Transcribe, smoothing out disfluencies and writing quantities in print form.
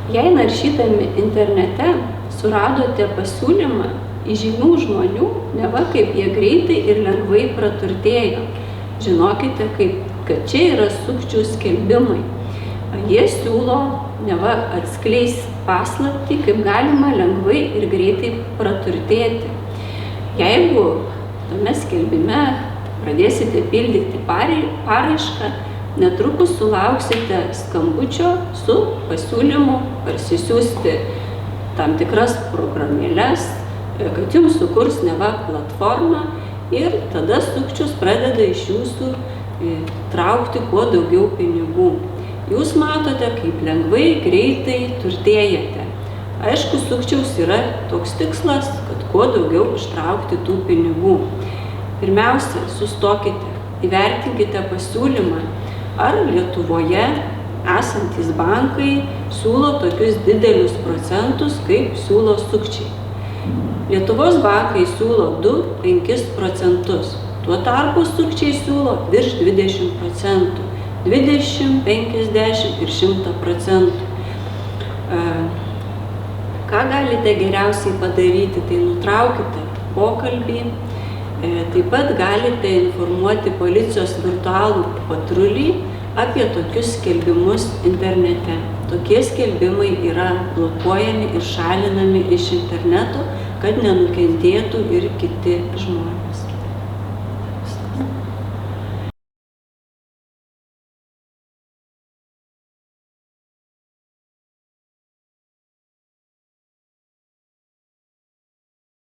Jei naršydami internete suradote pasiūlymą įžymių žmonių, neva kaip jie greitai ir lengvai praturtėjo, žinokite, kad čia yra sukčių skelbimai. Jie siūlo neva atskleis paslaptį, kaip galima lengvai ir greitai praturtėti. Jeigu tame skelbime pradėsite pildyti paraišką, netrukus sulauksite skambučio su pasiūlymu parsisiųsti tam tikras programėles, kad jums sukurs neva platformą ir tada sukčius pradeda iš jūsų traukti kuo daugiau pinigų. Jūs matote, kaip lengvai, greitai turtėjate. Aišku, sukčiaus yra toks tikslas, kad kuo daugiau ištraukti tų pinigų. Pirmiausia, sustokite, įvertinkite pasiūlymą, ar Lietuvoje esantys bankai siūlo tokius didelius procentus, kaip siūlo sukčiai. Lietuvos bankai siūlo 2–5%, tuo tarpu sukčiai siūlo virš 20%, 20, 50 ir 100%. Ką galite geriausiai padaryti, tai nutraukite pokalbį, taip pat galite informuoti policijos virtualų patrulį apie tokius skelbimus internete. Tokie skelbimai yra blokuojami ir šalinami iš interneto, kad nenukentėtų ir kiti žmonės.